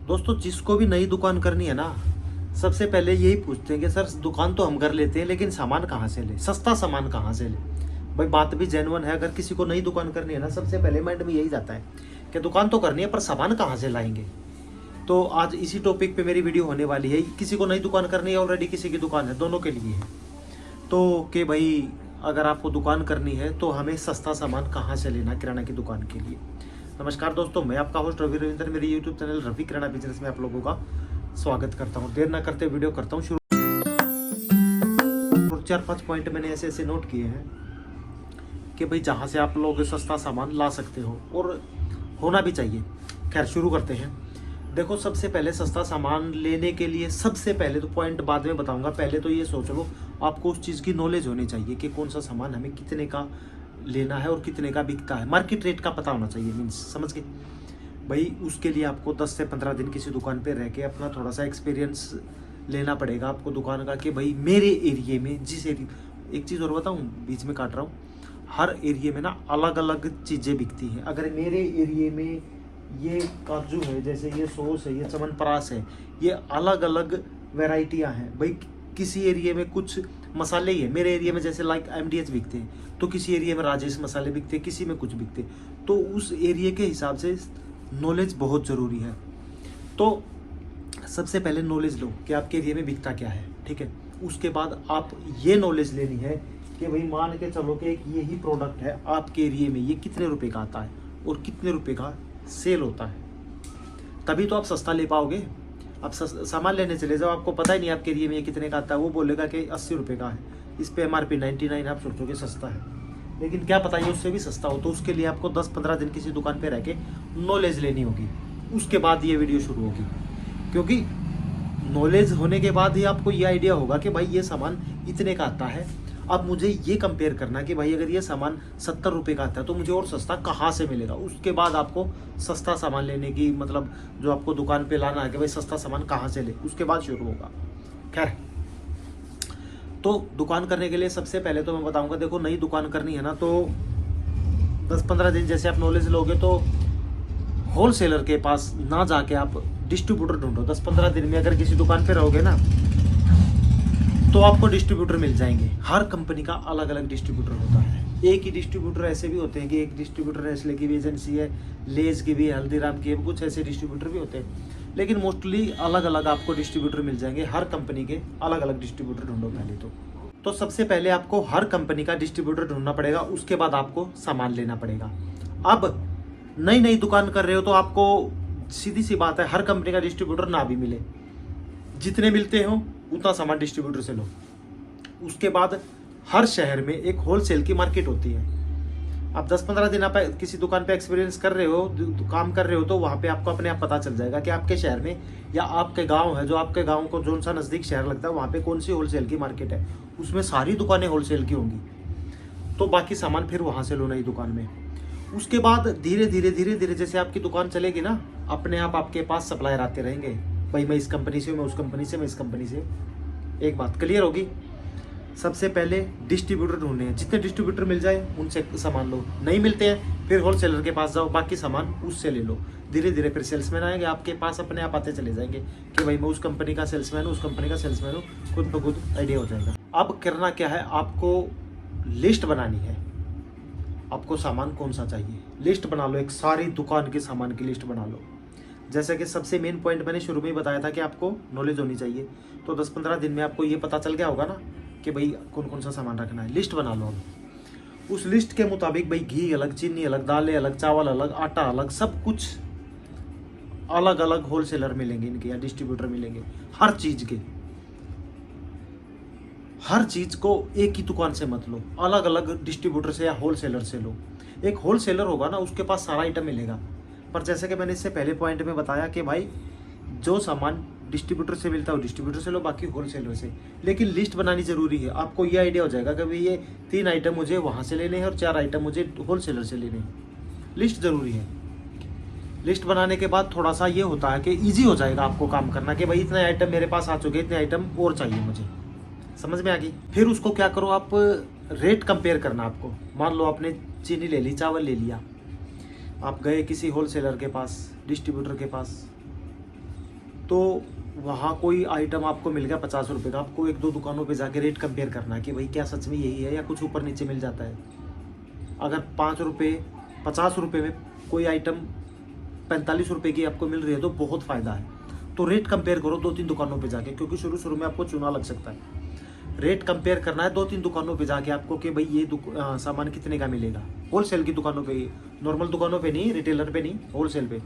दोस्तों जिसको भी नई दुकान करनी है ना, सबसे पहले यही पूछते हैं कि सर दुकान तो हम कर लेते हैं लेकिन सामान कहाँ से ले, सस्ता सामान कहाँ से ले। भाई बात भी जेन्युइन है, अगर किसी को नई दुकान करनी है ना, सबसे पहले माइंड में यही जाता है कि दुकान तो करनी है पर सामान कहाँ से लाएंगे। तो आज इसी टॉपिक पे मेरी वीडियो होने वाली है। किसी को नई दुकान करनी है, ऑलरेडी किसी की दुकान है, दोनों के लिए है। तो कि भाई अगर आपको दुकान करनी है तो हमें सस्ता सामान कहाँ से लेना किराना की दुकान के लिए। नमस्कार दोस्तों, मैं आपका होस्ट रवि रविंद्र, मेरे यूट्यूब चैनल रवि किराना बिजनेस में आप लोगों का स्वागत करता हूँ। देर ना करते वीडियो करता हूँ शुरू। 4-5 पॉइंट मैंने ऐसे ऐसे नोट किए हैं कि भाई जहाँ से आप लोग सस्ता सामान ला सकते हो और होना भी चाहिए। खैर शुरू करते हैं। देखो सबसे पहले सस्ता सामान लेने के लिए सबसे पहले तो पॉइंट बाद में बताऊंगा, पहले तो ये सोच लो आपको उस चीज़ की नॉलेज होनी चाहिए कि कौन सा सामान हमें कितने का लेना है और कितने का बिकता है। मार्केट रेट का पता होना चाहिए, मीन्स समझ गए भाई। उसके लिए आपको 10 से 15 दिन किसी दुकान पे रह के अपना थोड़ा सा एक्सपीरियंस लेना पड़ेगा आपको दुकान का, कि भाई मेरे एरिए में जिस एरिया, एक चीज़ और बताऊँ बीच में काट रहा हूँ, हर एरिए में ना अलग अलग चीज़ें बिकती हैं। अगर मेरे एरिए में ये काजू है, जैसे ये सॉस है, ये च्यवनप्राश है, ये अलग अलग वैरायटियां हैं। भाई किसी एरिया में कुछ मसाले ही है, मेरे एरिया में जैसे लाइक MDH बिकते हैं तो किसी एरिया में राजेश मसाले बिकते हैं, किसी में कुछ बिकते हैं। तो उस एरिया के हिसाब से नॉलेज बहुत ज़रूरी है। तो सबसे पहले नॉलेज लो कि आपके एरिया में बिकता क्या है, ठीक है। उसके बाद आप ये नॉलेज लेनी है कि भाई मान के चलो कि एक यही प्रोडक्ट है आपके एरिया में, ये कितने रुपए का आता है और कितने रुपए का सेल होता है, तभी तो आप सस्ता ले पाओगे। आप सामान लेने चले जाओ, आपको पता ही नहीं आपके एरिया में ये कितने का आता है, वो बोलेगा कि 80 रुपये का है, इस पे MRP 99, आप सोचोगे सस्ता है, लेकिन क्या पता ये उससे भी सस्ता हो। तो उसके लिए आपको 10-15 दिन किसी दुकान पे रह के नॉलेज लेनी होगी, उसके बाद ये वीडियो शुरू होगी। क्योंकि नॉलेज होने के बाद ही आपको ये आइडिया होगा कि भाई ये सामान इतने का आता है। अब मुझे ये कंपेयर करना कि भाई अगर ये सामान 70 रुपये का आता है तो मुझे और सस्ता कहाँ से मिलेगा। उसके बाद आपको सस्ता सामान लेने की, मतलब जो आपको दुकान पे लाना है कि भाई सस्ता सामान कहाँ से ले, उसके बाद शुरू होगा। खैर, तो दुकान करने के लिए सबसे पहले तो मैं बताऊंगा, देखो नई दुकान करनी है ना तो 10-15 दिन जैसे आप नॉलेज लोगे तो होलसेलर के पास ना जाके आप डिस्ट्रीब्यूटर ढूंढो। 10-15 दिन में अगर किसी दुकान पे रहोगे ना तो आपको डिस्ट्रीब्यूटर मिल जाएंगे। हर कंपनी का अलग अलग डिस्ट्रीब्यूटर होता है। एक ही डिस्ट्रीब्यूटर ऐसे भी होते हैं कि एक डिस्ट्रीब्यूटर नेस्ले की भी एजेंसी है, लेज की भी, हल्दीराम की है, कुछ ऐसे डिस्ट्रीब्यूटर भी होते हैं। लेकिन मोस्टली अलग अलग आपको डिस्ट्रीब्यूटर मिल जाएंगे। हर कंपनी के अलग अलग डिस्ट्रीब्यूटर ढूंढो पहले तो सबसे पहले आपको हर कंपनी का डिस्ट्रीब्यूटर ढूंढना पड़ेगा, उसके बाद आपको सामान लेना पड़ेगा। अब नई नई दुकान कर रहे हो तो आपको सीधी सी बात है, हर कंपनी का डिस्ट्रीब्यूटर ना भी मिले, जितने मिलते हो उतना सामान डिस्ट्रीब्यूटर से लो। उसके बाद हर शहर में एक होलसेल की मार्केट होती है। आप 10-15 दिन आप किसी दुकान पे एक्सपीरियंस कर रहे हो, काम कर रहे हो, तो वहाँ पे आपको अपने आप पता चल जाएगा कि आपके शहर में या आपके गांव है, जो आपके गांव को जो सा नज़दीक शहर लगता है, वहाँ पे कौन सी होलसेल की मार्केट है। उसमें सारी दुकानें होलसेल की होंगी, तो बाकी सामान फिर वहाँ से लो नई दुकान में। उसके बाद धीरे धीरे धीरे धीरे जैसे आपकी दुकान चलेगी ना, अपने आप आपके पास सप्लायर आते रहेंगे। भाई मैं इस कंपनी से हूँ, मैं उस कंपनी से, मैं इस कंपनी से। एक बात क्लियर होगी। सबसे पहले डिस्ट्रीब्यूटर ढूंढने हैं, जितने डिस्ट्रीब्यूटर मिल जाए उनसे सामान लो, नहीं मिलते हैं फिर होलसेलर के पास जाओ, बाकी सामान उससे ले लो। धीरे धीरे फिर सेल्समैन आएंगे आपके पास, अपने आप आते चले जाएंगे कि भाई मैं उस कंपनी का सेल्समैन हूँ, उस कंपनी का सेल्समैन हूँ, खुद ब खुद आइडिया हो जाएगा। अब करना क्या है, आपको लिस्ट बनानी है। आपको सामान कौन सा चाहिए लिस्ट बना लो, एक सारी दुकान के सामान की लिस्ट बना लो। जैसे कि सबसे मेन पॉइंट मैंने शुरू में ही बताया था कि आपको नॉलेज होनी चाहिए। तो 10-15 दिन में आपको ये पता चल गया होगा ना कि भाई कौन कौन सा सामान रखना है। लिस्ट बना लो। अब उस लिस्ट के मुताबिक भाई घी अलग, चीनी अलग, दालें अलग, चावल अलग, आटा अलग, सब कुछ अलग अलग होलसेलर मिलेंगे इनके या डिस्ट्रीब्यूटर मिलेंगे। हर चीज़ के, हर चीज़ को एक ही दुकान से मत लो, अलग अलग डिस्ट्रीब्यूटर से या होलसेलर से लो। एक होलसेलर होगा ना, उसके पास सारा आइटम मिलेगा। पर जैसे कि मैंने इससे पहले पॉइंट में बताया कि भाई जो सामान डिस्ट्रीब्यूटर से मिलता है वो डिस्ट्रीब्यूटर से लो, बाकी होलसेलर से। लेकिन लिस्ट बनानी जरूरी है। आपको ये आइडिया हो जाएगा कि भाई ये 3 आइटम मुझे वहाँ से लेने हैं और 4 आइटम मुझे होलसेलर से लेने हैं। लिस्ट जरूरी है। लिस्ट बनाने के बाद थोड़ा सा ये होता है कि ईजी हो जाएगा आपको काम करना, कि भाई इतने आइटम मेरे पास आ चुके, इतने आइटम और चाहिए मुझे। समझ में आ गई। फिर उसको क्या करो, आप रेट कंपेयर करना। आपको मान लो आपने चीनी ले ली, चावल ले लिया, आप गए किसी होलसेलर के पास, डिस्ट्रीब्यूटर के पास, तो वहाँ कोई आइटम आपको मिल गया 50 रुपये का, आपको 1-2 दुकानों पे जाके रेट कंपेयर करना है कि भाई क्या सच में यही है या कुछ ऊपर नीचे मिल जाता है। अगर 5 रुपये 50 रुपये में कोई आइटम 45 रुपये की आपको मिल रही है तो बहुत फ़ायदा है। तो रेट कंपेयर करो 2-3 दुकानों पे जाके, क्योंकि शुरू में आपको चूना लग सकता है। रेट कंपेयर करना है 2-3 दुकानों पे जाके आपको कि भाई ये सामान कितने का मिलेगा। होलसेल की दुकानों पे, नॉर्मल दुकानों पे नहीं, रिटेलर पे नहीं, होलसेल पे।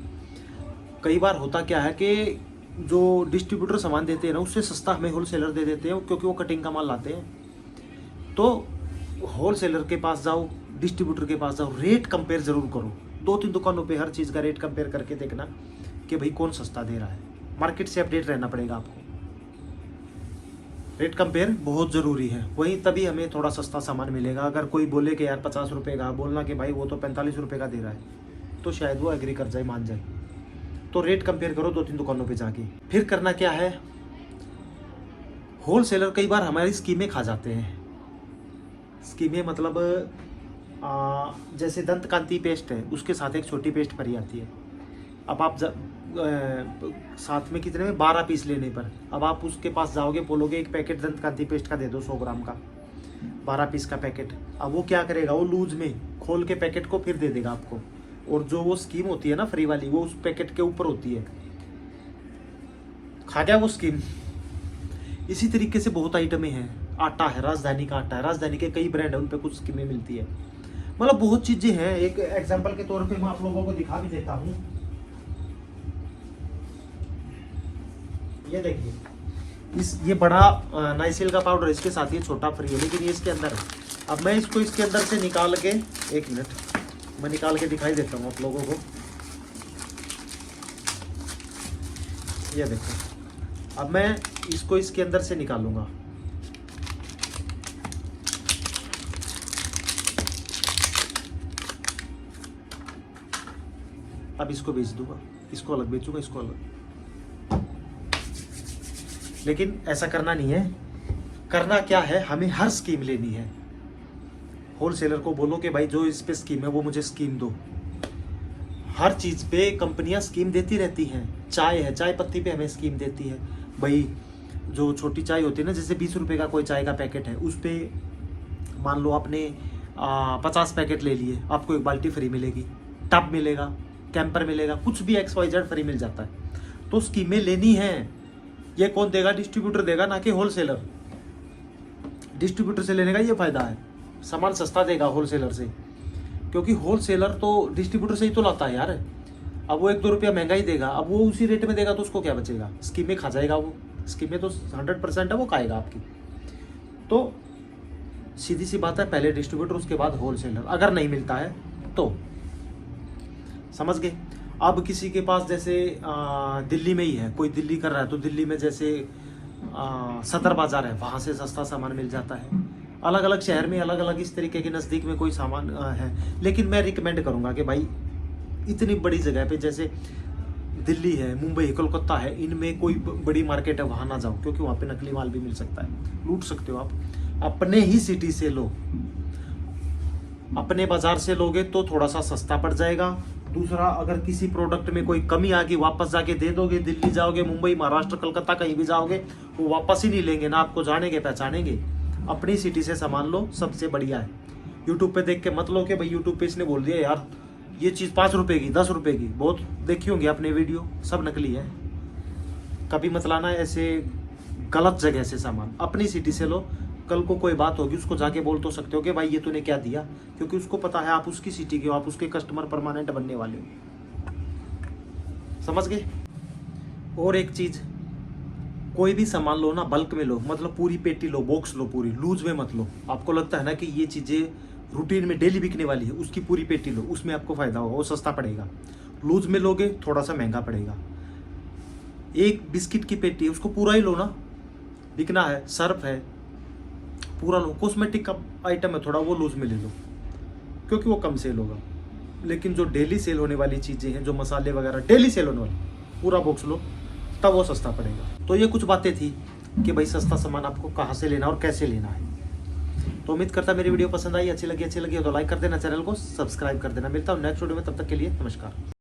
कई बार होता क्या है कि जो डिस्ट्रीब्यूटर सामान देते हैं ना उससे सस्ता हमें होलसेलर दे देते हैं, क्योंकि वो कटिंग का माल लाते हैं। तो होलसेलर के पास जाओ, डिस्ट्रीब्यूटर के पास जाओ, रेट कंपेयर ज़रूर करो। 2-3 दुकानों पे हर चीज़ का रेट कंपेयर करके देखना कि भाई कौन सस्ता दे रहा है। मार्केट से अपडेट रहना पड़ेगा आपको। रेट कंपेयर बहुत ज़रूरी है, वहीं तभी हमें थोड़ा सस्ता सामान मिलेगा। अगर कोई बोले कि यार 50 रुपये का, बोलना कि भाई वो तो 45 रुपये का दे रहा है, तो शायद वो एग्री कर जाए, मान जाए। तो रेट कंपेयर करो 2-3 दुकानों पे जाके। फिर करना क्या है, होलसेलर कई बार हमारी स्कीमें खा जाते हैं। स्कीमें मतलब जैसे दंत कांति पेस्ट है, उसके साथ एक छोटी पेस्ट भरी आती है। अब आप साथ में कितने में 12 पीस लेने पर, अब आप उसके पास जाओगे, बोलोगे एक पैकेट दंत कांति पेस्ट का दे दो 100 ग्राम का, 12 पीस का पैकेट। अब वो क्या करेगा, वो लूज में खोल के पैकेट को फिर दे देगा आपको। और जो वो स्कीम होती है ना फ्री वाली, वो उस पैकेट के ऊपर होती है। खा गया वो स्कीम। इसी तरीके से बहुत आइटमें हैं। आटा है, राजधानी का आटा है, राजधानी के कई ब्रांड है, उन पे कुछ स्कीमें मिलती है। मतलब बहुत चीजें हैं। एक एग्जांपल के तौर पे मैं आप लोगों को दिखा भी देता हूँ। ये देखिए, ये बड़ा नाइसिल का पाउडर, इसके साथ ये छोटा फ्री है, लेकिन ये इसके अंदर है। अब मैं इसको इसके अंदर से निकाल के, 1 मिनट, मैं निकाल के दिखाई देता हूँ आप लोगों को। ये देखो, अब मैं इसको इसके अंदर से निकालूंगा। अब इसको बेच दूंगा, इसको अलग बेचूंगा, इसको अलग। लेकिन ऐसा करना नहीं है। करना क्या है, हमें हर स्कीम लेनी है। होलसेलर को बोलो कि भाई जो इस पे स्कीम है वो मुझे स्कीम दो। हर चीज़ पे कंपनियां स्कीम देती रहती हैं। चाय है, चाय पत्ती पे हमें स्कीम देती है। भाई जो छोटी चाय होती है ना, जैसे 20 रुपये का कोई चाय का पैकेट है, उस पर मान लो आपने 50 पैकेट ले लिए, आपको 1 बाल्टी फ्री मिलेगी, टब मिलेगा, कैंपर मिलेगा, कुछ भी XYZ फ्री मिल जाता है। तो स्कीमें लेनी है। ये कौन देगा, डिस्ट्रीब्यूटर देगा, ना कि होलसेलर। डिस्ट्रीब्यूटर से लेने का ये फायदा है, सामान सस्ता देगा होलसेलर से, क्योंकि होलसेलर तो डिस्ट्रीब्यूटर से ही तो लाता है यार। अब वो 1-2 रुपया महंगा ही देगा। अब वो उसी रेट में देगा तो उसको क्या बचेगा, स्कीमें खा जाएगा वो। स्कीमें तो 100% है, वो खाएगा आपकी। तो सीधी सी बात है, पहले डिस्ट्रीब्यूटर उसके बाद होलसेलर, अगर नहीं मिलता है तो। समझ गए। अब किसी के पास जैसे दिल्ली में ही है, कोई दिल्ली कर रहा है, तो दिल्ली में जैसे सदर बाजार है, वहाँ से सस्ता सामान मिल जाता है। अलग अलग शहर में अलग अलग इस तरीके के नज़दीक में कोई सामान है। लेकिन मैं रिकमेंड करूँगा कि भाई इतनी बड़ी जगह पे जैसे दिल्ली है, मुंबई, कोलकाता है, इनमें कोई बड़ी मार्केट है, वहाँ ना जाओ, क्योंकि वहाँ पे नकली माल भी मिल सकता है, लूट सकते हो आप। अपने ही सिटी से लो, अपने बाजार से लोगे तो थोड़ा सा सस्ता पड़ जाएगा। दूसरा, अगर किसी प्रोडक्ट में कोई कमी आ गई, वापस जाके दे दोगे, दिल्ली जाओगे, मुंबई, महाराष्ट्र, कलकत्ता कहीं भी जाओगे, वो वापस ही नहीं लेंगे, ना आपको जानेंगे पहचानेंगे। अपनी सिटी से सामान लो, सबसे बढ़िया है। यूट्यूब पे देख के मत लो कि भाई यूट्यूब पे इसने बोल दिया यार ये चीज़ 5 रुपये की, 10 रुपये की, बहुत देखी होंगी आपने वीडियो, सब नकली है। कभी मत लाना ऐसे गलत जगह से सामान, अपनी सिटी से लो। कल को कोई बात होगी, उसको जाके बोल तो सकते हो कि भाई ये तूने क्या दिया, क्योंकि उसको पता है आप उसकी सिटी के हो, आप उसके कस्टमर परमानेंट बनने वाले हो। समझ गए। और एक चीज़, कोई भी सामान लो ना, बल्क में लो, मतलब पूरी पेटी लो, बॉक्स लो पूरी, लूज में मत लो। आपको लगता है ना कि ये चीज़ें रूटीन में डेली बिकने वाली है, उसकी पूरी पेटी लो, उसमें आपको फ़ायदा होगा, वो सस्ता पड़ेगा। लूज में लोगे थोड़ा सा महंगा पड़ेगा। एक बिस्किट की पेटी, उसको पूरा ही लो ना, बिकना है, सर्फ है, पूरा लो। कॉस्मेटिक का आइटम है थोड़ा, वो लूज में ले लो, क्योंकि वो कम सेल होगा। लेकिन जो डेली सेल होने वाली चीज़ें हैं, जो मसाले वगैरह डेली सेल होने वाली, पूरा बॉक्स लो, तब वो सस्ता पड़ेगा। तो ये कुछ बातें थी कि भाई सस्ता सामान आपको कहाँ से लेना और कैसे लेना है। तो उम्मीद करता मेरी वीडियो पसंद आई, अच्छी लगी हो तो लाइक कर देना, चैनल को सब्सक्राइब कर देना। मिलता हूँ नेक्स्ट वीडियो में, तब तक के लिए नमस्कार।